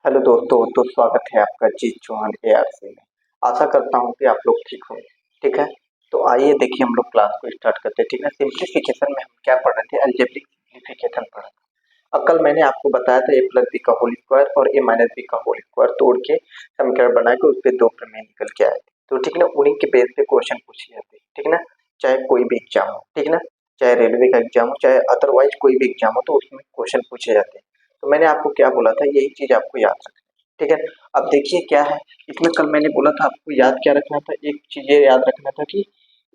Hello दोस्तों, तो स्वागत है आपका जीत चौहान ARC में। आशा करता हूँ कि आप लोग ठीक होंगे। ठीक है, तो आइए देखिए हम लोग क्लास को स्टार्ट करते हैं। ठीक है, सिंप्लीफिकेशन में हम क्या पढ़ रहे थे? अलजेब्रिक सिंप्लीफिकेशन पढ़ रहे थे। कल मैंने आपको बताया था a प्लस बी का होल स्क्वायर और a माइनस बी का होल स्क्वायर तोड़ के समीकरण बना के उस पे दो प्रमेय निकल के आए थे। तो ठीक है ना, उन्हीं के बेस पे क्वेश्चन पूछे जाते हैं। ठीक है ना, चाहे कोई भी एग्जाम हो, ठीक है ना, चाहे रेलवे का एग्जाम हो, चाहे अदरवाइज कोई भी एग्जाम हो, तो उसमें क्वेश्चन पूछे जाते हैं। तो मैंने आपको क्या बोला था, यही चीज आपको याद रखना है। ठीक है, अब देखिए क्या है इसमें। कल मैंने बोला था आपको याद क्या रखना था, एक चीज ये याद रखना था कि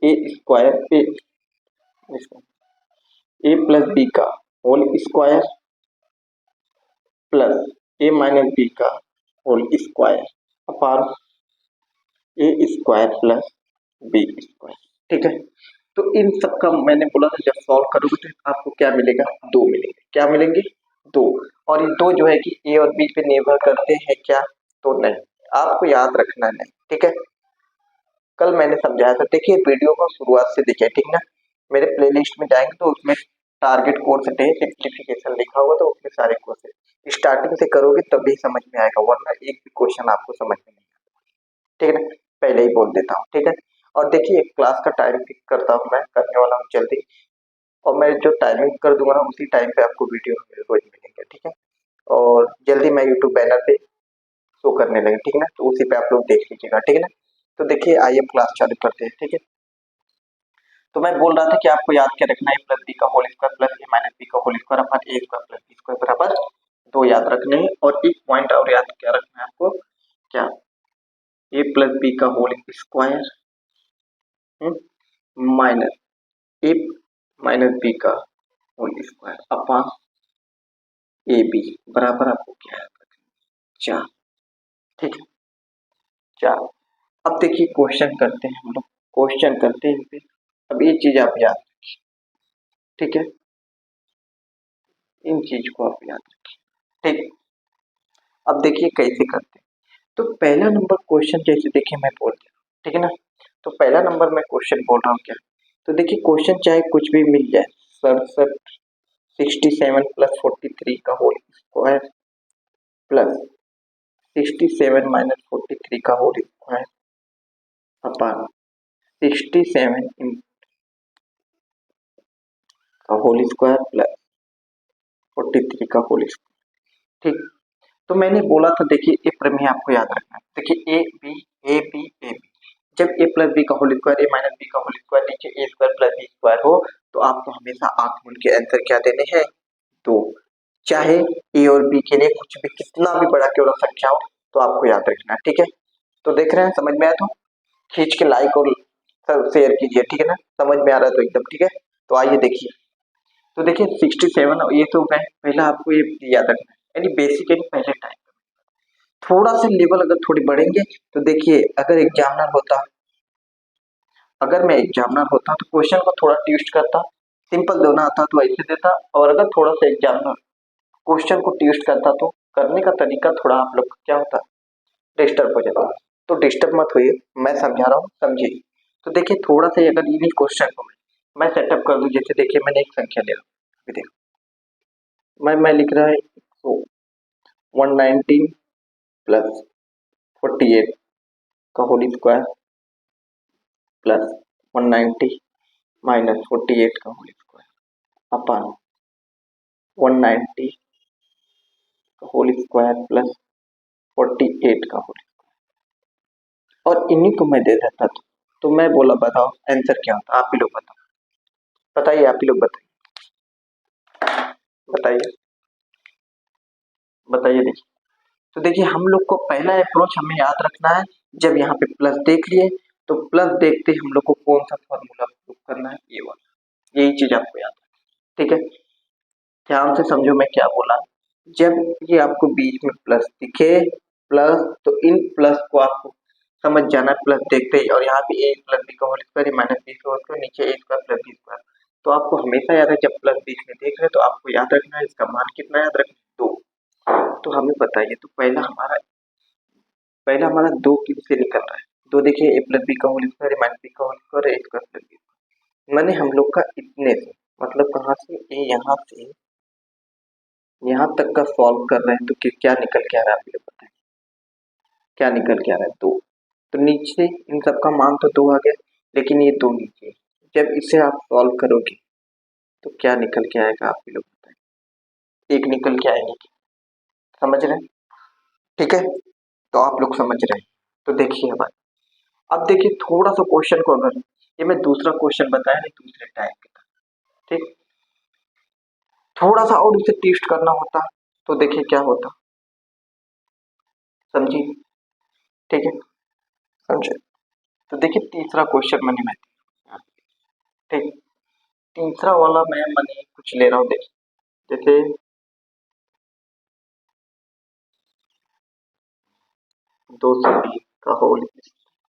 ए स्क्वायर ए प्लस बी का होल स्क्वायर प्लस ए माइनस बी का होल स्क्वायर अपान ए स्क्वायर प्लस बी स्क्वायर। ठीक है, तो इन सब का मैंने बोला था जब सॉल्व करोगे तो आपको क्या मिलेगा, दो मिलेंगे। क्या मिलेंगे? दो। और ये दो जो है कि ए और बी पे निर्भर करते हैं क्या? तो नहीं, आपको याद रखना नहीं। ठीक है, कल मैंने समझाया था। देखिए वीडियो को शुरुआत से देखिए, ठीक ना। मेरे प्लेलिस्ट में जाएंगे तो उसमें टारगेट कोर्स डे सिंप्लीफिकेशन लिखा होगा, तो उसमें सारे कोर्सेज स्टार्टिंग से करोगे तभी समझ में आएगा, वरना एक भी क्वेश्चन आपको समझ में नहीं आएगा। ठीक है ना, पहले ही बोल देता हूँ। ठीक है, और देखिए क्लास का टाइम फिक्स करता हूँ, मैं करने वाला हूँ जल्दी। और मैं जो टाइमिंग कर दूंगा ना उसी टाइम पे आपको वीडियो रोज मिलेंगे। ठीक है, और जल्दी मैं यूट्यूब बैनर पे शो करने लगे। ठीक है ना, तो उसी पे आप लोग देख लीजिएगा। ठीक है ना, तो देखिए आइए क्लास चालू करते हैं। ठीक है, तो मैं बोल रहा था कि आपको याद क्या रखना है, प्लस बी का होल स्क्वायर प्लस ए माइनस बी का होल स्क्वायर अपन ए स्क्वायर प्लस बी स्क्वायर बराबर दो याद रखने हैं। और एक पॉइंट और याद क्या रखना है आपको, क्या? ए प्लस बी का whole square minus A minus B का whole square upon A B बराबर आपको क्या याद रखना है, चार। ठीक है, चार। अब देखिए क्वेश्चन करते हैं हम लोग, क्वेश्चन करते हैं फिर। अब ये चीज आप याद रखिए। ठीक है, इन चीज को आप याद रखिए। ठीक, अब देखिए कैसे करते हैं। तो पहला नंबर क्वेश्चन जैसे देखिए मैं बोल दिया, ठीक है ना। तो पहला नंबर मैं क्वेश्चन बोल रहा हूँ क्या, तो देखिए क्वेश्चन चाहे कुछ भी मिल जाए, 67 प्लस 43 का होल स्क्वायर प्लस 67 माइनस 43 का होल स्क्वायर अपॉन 67 का होल स्क्वायर प्लस 43 का होल स्क्वायर। ठीक, तो मैंने बोला था देखिए ये प्रमेय आपको याद रखना है। देखिए ए बी जब ए प्लस बी का होल स्क्वायर ए माइनस बी का होल स्क्वायर नीचे ए स्क्वायर प्लस बी स्क्वायर हो, तो आपको हमेशा आगुण के आंसर क्या देने हैं, दो। चाहे ए और बी के लिए कुछ भी कितना भी बड़ा क्यों ना संख्या हो, तो आपको याद रखना है। ठीक है, तो देख रहे हैं, समझ में आया तो खींच के लाइक और शेयर कीजिए। ठीक है ना, समझ में आ रहा है तो एकदम ठीक है। तो आइए देखिए, तो देखिए 67 ये तो मैं पहला आपको ये याद रखना है, यानी बेसिकली पहले टाइम थोड़ा सा लेवल अगर थोड़ी बढ़ेंगे तो देखिए अगर एग्जामिनर होता, अगर मैं एग्जामिनर होता तो क्वेश्चन को थोड़ा ट्विस्ट करता, सिंपल देना आता तो ऐसे देता। और अगर थोड़ा सा एग्जामिनर क्वेश्चन को ट्विस्ट करता तो करने का तरीका थोड़ा आप लोग क्या होता, डिस्टर्ब हो जाता। तो डिस्टर्ब मत होइए, मैं समझा रहा हूँ, समझिए। तो देखिए थोड़ा सा अगर इन्हीं क्वेश्चन को मैं सेटअप कर दूं, जैसे देखिए मैंने एक संख्या ले रहा हूँ, देखो मैं लिख रहा है 119 प्लस 48 का होल स्क्वायर प्लस 190 माइनस 48 का होल स्क्वायर अपॉन 190 का होल स्क्वायर प्लस 48 का होल स्क्वायर। और इन्हीं को मैं दे देता था, तो मैं बोला बताओ आंसर क्या होता, आप ही लोग बताओ, बताइए आप ही लोग बताइए, बताइए बताइए। देखिए, तो देखिए हम लोग को पहला अप्रोच हमें याद रखना है, जब यहाँ पे प्लस देख लिए तो प्लस देखते ही हम लोग को कौन सा फॉर्मूला प्रयोग करना है, ये वाला, यही चीज आपको याद है। ठीक है, ध्यान से समझो मैं क्या बोला। जब ये आपको बीच में प्लस दिखे, प्लस, तो इन प्लस को आपको समझ जाना है प्लस देखते ही। और यहाँ पे ए प्लस बी का होल स्क्वायर माइनस बी का होल स्क्वायर नीचे ए स्क्वायर प्लस बी स्क्वायर, तो आपको हमेशा याद है जब प्लस बीच में देख रहे तो आपको याद रखना है इसका मान कितना याद रखना, दो। तो हमें बताइए, तो पहला हमारा दो की से निकल रहा है, दो देखिए ए प्लस बी का होल स्क्वायर माइनस बी का होल स्क्वायर ए स्क्वायर प्लस बी, मैंने हम लोग का इतने से मतलब कहाँ से, ए यहाँ से यहाँ तक का सॉल्व कर रहे हैं तो क्या निकल के आ रहा है, आप लोग बताएं क्या निकल के आ रहा है? 2। तो नीचे इन सब का मान तो 2 आ गया, लेकिन ये 2 नीचे। जब इसे आप सॉल्व करोगे तो क्या निकल के आएगा, आप लोग बताएं? 1 निकल के आएगी। समझ रहे हैं? ठीक है, तो आप लोग समझ रहे हैं। तो देखिए अब देखिए थोड़ा सा क्वेश्चन को, अगर ये मैं दूसरा क्वेश्चन बताया नहीं दूसरे टाइप का, ठीक, थोड़ा सा और उसे टेस्ट करना होता तो देखिए क्या होता, समझिए? ठीक है, समझे? तो देखिए तीसरा क्वेश्चन मैं ठीक, तीसरा वाला मैं कुछ ले रहा हूँ। देखिए जैसे 220 का होल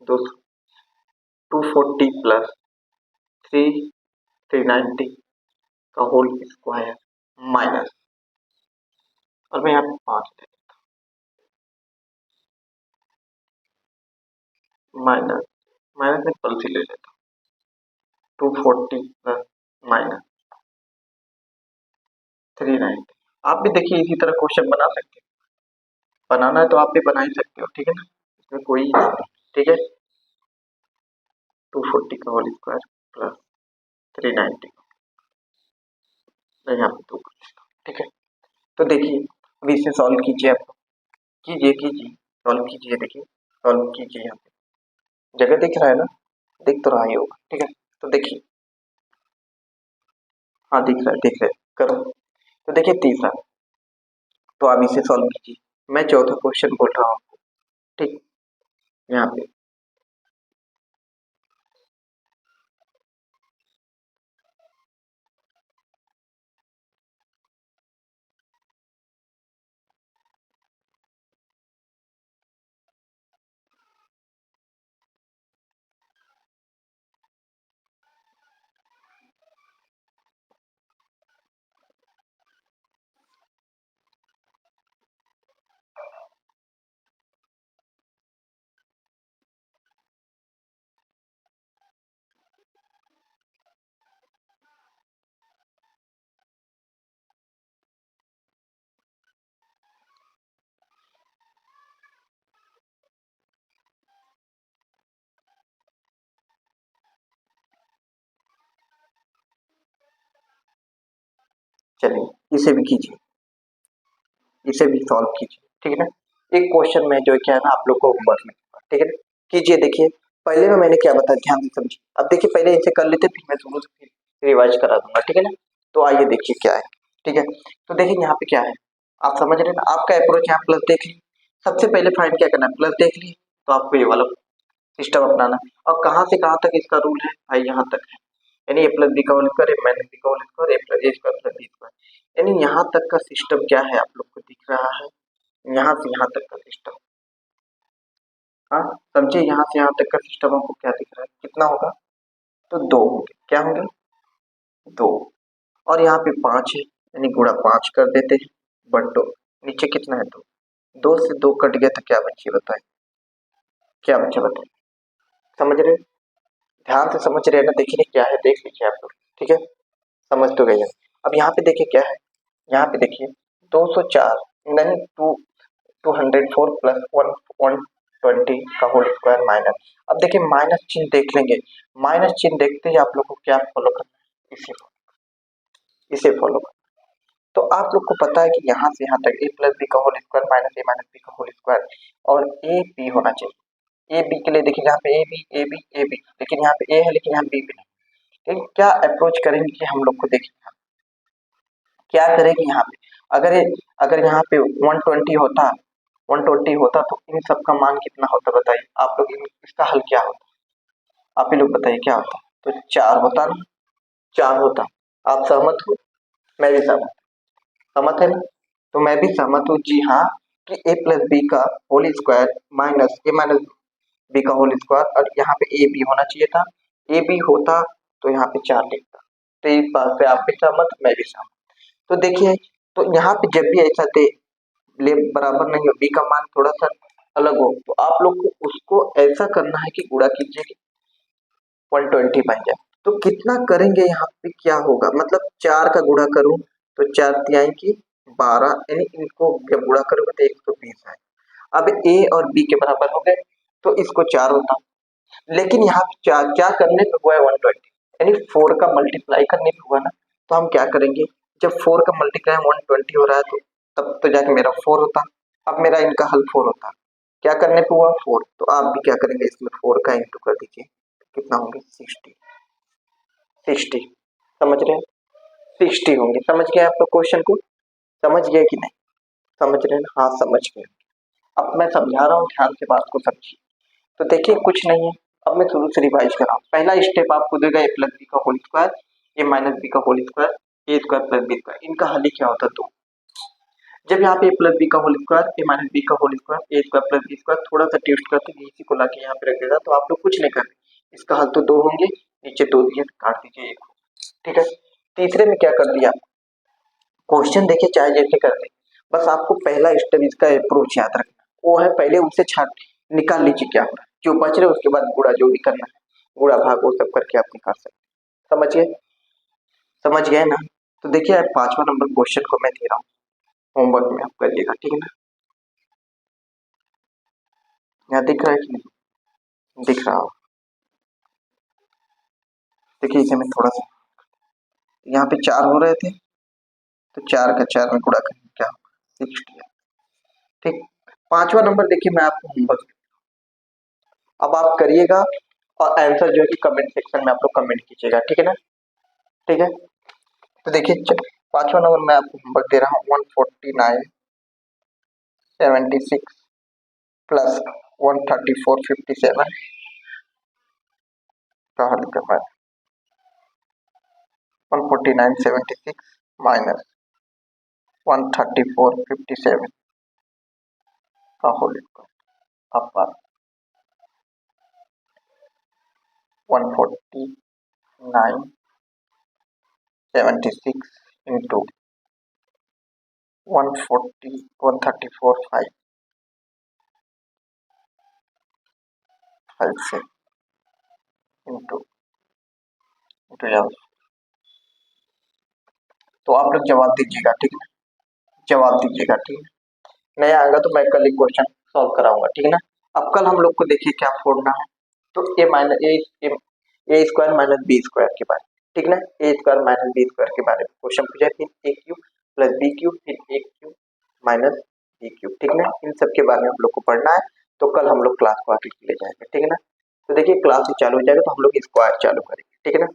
240 प्लस 390 का होल स्क्वायर माइनस, और मैं यहाँ पे 5 दे माइनस, माइनस में पल्स ले लेता हूँ। 240 प्लस माइनस 390। आप भी देखिए इसी तरह क्वेश्चन बना सकते हैं, बनाना है तो आप भी बना ही सकते हो, ठीक है ना, इसमें कोई नहीं, ठीक है। 240 का होल स्क्वायर प्लस 390, यहाँ पे 2, ठीक है। तो देखिए अब इसे सॉल्व कीजिए, आप कीजिए सॉल्व कीजिए, देखिए सॉल्व कीजिए, यहाँ पे जगह दिख रहा है ना, दिख तो रहा ही होगा, ठीक है। तो देखिए हाँ दिख रहा है, करो। तो देखिए तीसरा, तो आप इसे सॉल्व कीजिए। मैं चौथा क्वेश्चन बोल रहा हूँ आपको, ठीक, यहाँ पे चलिए इसे भी कीजिए, इसे भी सॉल्व कीजिए, ठीक है ना। एक क्वेश्चन में जो क्या है ना आप लोग को होमवर्क में, ठीक है ना, कीजिए। देखिए पहले में मैंने क्या बताया, ध्यान से समझिए। अब देखिए पहले इसे कर लेते फिर मैं शुरू से रिवाइज करा दूंगा, ठीक है ना। तो आइए देखिए क्या है, ठीक है। तो देखिए यहाँ पे क्या है, आप समझ रहे हैं ना, आपका अप्रोच यहाँ प्लस देख ली, सबसे पहले फाइंड क्या करना है, प्लस देख ली, तो आपको ये वाला सिस्टम अपनाना है। और कहाँ से कहाँ तक इसका रूल है भाई, यहाँ तक है, यानी ए प्लस बी का होल स्क्वायर ए माइनस बी का होल स्क्वायर ए प्लस ए स्क्वायर प्लस बी स्क्वायर, यानी यहाँ तक का सिस्टम क्या है आप लोग को दिख रहा है, यहाँ से यहाँ तक का सिस्टम। हाँ समझिए, यहाँ से यहाँ तक का सिस्टम आपको क्या दिख रहा है, कितना होगा, तो 2 होंगे, क्या होंगे, 2। और यहाँ पे 5 है, यानी गुणा 5 कर देते हैं, बट्टो नीचे कितना है, 2, 2 से 2 कट गया तो क्या बचे बताए, क्या बचे बताए, समझ रहे हैं? ध्यान से समझ रहे हैं ना, देखिए क्या है, देख लीजिए आप लोग, ठीक है, समझ तो गए हैं। अब यहाँ पे देखिए क्या है, यहाँ पे देखिए 204 नहीं 204 प्लस 120 का होल स्क्वायर माइनस, अब देखिए माइनस चिन्ह देख लेंगे, माइनस चिन्ह देखते ही आप लोग को क्या फॉलो करना है, इसे फॉलो करना। तो आप लोग को पता है कि यहाँ से यहाँ तक ए प्लस बी का होल स्क्वायर माइनस बी का होल स्क्वायर, और ए बी होना चाहिए। ए बी के लिए देखिए यहाँ पे ए बी, लेकिन यहाँ पे ए है लेकिन यहाँ बी भी नहीं। ठीक, क्या अप्रोच करेंगे कि हम लोग को देखिए क्या करेंगे यहाँ पे, अगर अगर यहाँ पे 120 होता तो इन सब का मान कितना होता बताइए आप लोग, इसका हल क्या होता, आप ही लोग बताइए क्या होता, तो 4 होता ना, 4 होता। आप सहमत हो, मैं भी सहमत है ना, तो मैं भी सहमत हूँ जी हाँ, कि ए प्लस बी का whole square minus A minus B का होल स्क्वायर, और यहाँ पे ए बी होना चाहिए था, ए बी होता तो यहाँ पे 4 लिखता। तो इस बात पे आप भी सहमत, मैं भी सहमत। तो देखिए, तो यहाँ पे जब भी ऐसा दे ले बराबर नहीं हो, बी का मान थोड़ा सा अलग हो, तो आप लोग को उसको ऐसा करना है कि गुणा कीजिए कि 120 बन जाए। तो कितना करेंगे यहाँ पे क्या होगा, मतलब 4 का गुणा करूं तो 4 तिहाई की 12, यानी इनको जब गुणा करोगे तो 120 है। अब ए और बी के बराबर हो गए तो इसको 4 होता, लेकिन यहाँ पे क्या करने पे हुआ है 120, यानी 4 का मल्टीप्लाई करने पे हुआ ना। तो हम क्या करेंगे, जब 4 का मल्टीप्लाई 120 हो रहा है तो तब तो जाके मेरा 4 होता। अब मेरा इनका हल 4 होता, क्या करने पे हुआ 4, तो आप भी क्या करेंगे इसमें 4 का इंटू कर दीजिए, कितना होंगे 60, 60 समझ रहे हैं, 60 होंगे। समझ गए आप लोग क्वेश्चन को, समझ गए कि नहीं, समझ रहे हैं, हाँ समझ गए। अब मैं समझा रहा हूँ, ध्यान से बात को समझिए। तो देखिए कुछ नहीं है, अब मैं शुरू से रिवाइज कर रहा हूँ। पहला स्टेप आपको देगा ए प्लस बी का होल स्क्वायर, ए माइनस बी का होल स्क्वायर, ए स्क्वायर प्लस बी स्क्वायर, इनका हल ही क्या होता है 2। जब यहाँ पे ए प्लस बी का होल स्क्वायर, ए माइनस बी का होल स्क्वायर, ए स्क्वायर प्लस बी स्क्वायर, थोड़ा सा ट्विस्ट करते हैं, इसी को लाके यहाँ पे रख देगा, तो आप लोग कुछ नहीं करते, इसका हल तो 2 होंगे, नीचे 2 दिए काट दीजिए 1, ठीक है। तीसरे में क्या कर दिया, क्वेश्चन देखिए चाहे जैसे कर दे, बस आपको पहला स्टेप इसका अप्रोच याद रखना, वो है पहले उसे छाट निकाल लीजिए क्या हो रहा है, जो बच रहे उसके बाद गुणा जो भी करना है, गुणा भाग वो सब करके आप निकाल सकते हैं। समझ गए, समझ गए ना। तो देखिए 5वां नंबर क्वेश्चन को मैं दे रहा हूँ, होमवर्क में आप करिएगा, ठीक है ना। यहाँ दिख रहा है कि नहीं दिख रहा हो, देखिए इसे मैं थोड़ा सा, यहाँ पे 4 हो रहे थे तो 4 का 4 में गुणा करेंगे क्या होगा 60, ठीक। 5वां नंबर देखिए मैं आपको होमवर्क, अब आप करिएगा और आंसर जो है कि कमेंट सेक्शन में आप लोग कमेंट कीजिएगा, ठीक है ना, ठीक है। तो देखिए 5वां नंबर मैं आपको होमवर्क दे रहा हूँ, 149 76 प्लस 134 57 का हल करना है, 149 76 माइनस 134 57 का होल स्क्वायर, अब 149 76 इंटू 134 5 से इंटू इंटू जाओ, तो आप लोग जवाब दीजिएगा, ठीक है, जवाब दीजिएगा, ठीक है। नहीं आएगा तो मैं कल एक क्वेश्चन सॉल्व कराऊंगा, ठीक है ना। अब कल हम लोग को देखिए क्या फोड़ना है, तो ए माइनस ए स्क्वायर माइनस बी स्क्वायर के बारे में, ठीक ना, ए स्क्वायर माइनस बी स्क्वायर के बारे में क्वेश्चन पूछा है, फिर ए क्यूब प्लस बी क्यूब, फिर ए क्यूब माइनस बी क्यूब, ठीक ना, इन सब के बारे में हम लोग को पढ़ना है। तो कल हम लोग क्लास को आगे ले जाएंगे, ठीक है ना। तो देखिए क्लास ही चालू हो जाएगा तो हम लोग स्क्वायर चालू करेंगे, ठीक है ना।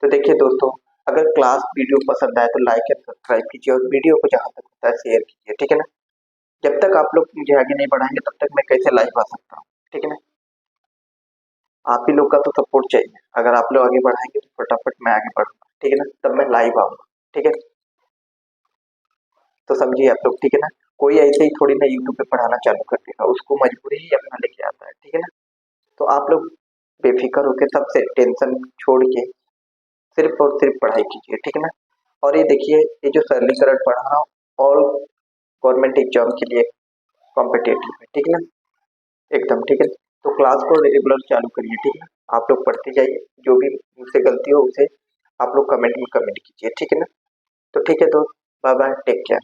तो देखिए दोस्तों, अगर क्लास वीडियो पसंद आए तो लाइक एंड सब्सक्राइब कीजिए और वीडियो को जहां तक होता है शेयर कीजिए, ठीक है ना। जब तक आप लोग मुझे आगे नहीं बढ़ाएंगे तब तक मैं कैसे लाइव आ सकता हूँ, ठीक है ना। आप ही लोग का तो सपोर्ट चाहिए, अगर आप लोग आगे बढ़ाएंगे तो फटाफट मैं आगे बढ़ूंगा, ठीक है ना, तब मैं लाइव आऊंगा, ठीक है। तो समझिए आप लोग, ठीक है ना। कोई ऐसे ही थोड़ी ना यूट्यूब पे पढ़ाना चालू कर देगा, उसको मजबूरी ही अपना लेके आता है, ठीक है ना। तो आप लोग बेफिक्र होकर सबसे टेंशन छोड़ के सिर्फ और सिर्फ पढ़ाई कीजिए, ठीक है ना। और ये देखिए ये जो सरलीकरण पढ़ा रहा हूँ ऑल गवर्नमेंट एग्जाम के लिए कॉम्पिटेटिव है, ठीक है ना, एकदम ठीक है। तो क्लास को रेगुलर चालू करिए, ठीक है ना, आप लोग पढ़ते जाइए, जो भी मुझसे गलती हो उसे आप लोग कमेंट में कमेंट कीजिए, ठीक है ना। तो ठीक है दोस्त, बाय बाय, टेक केयर।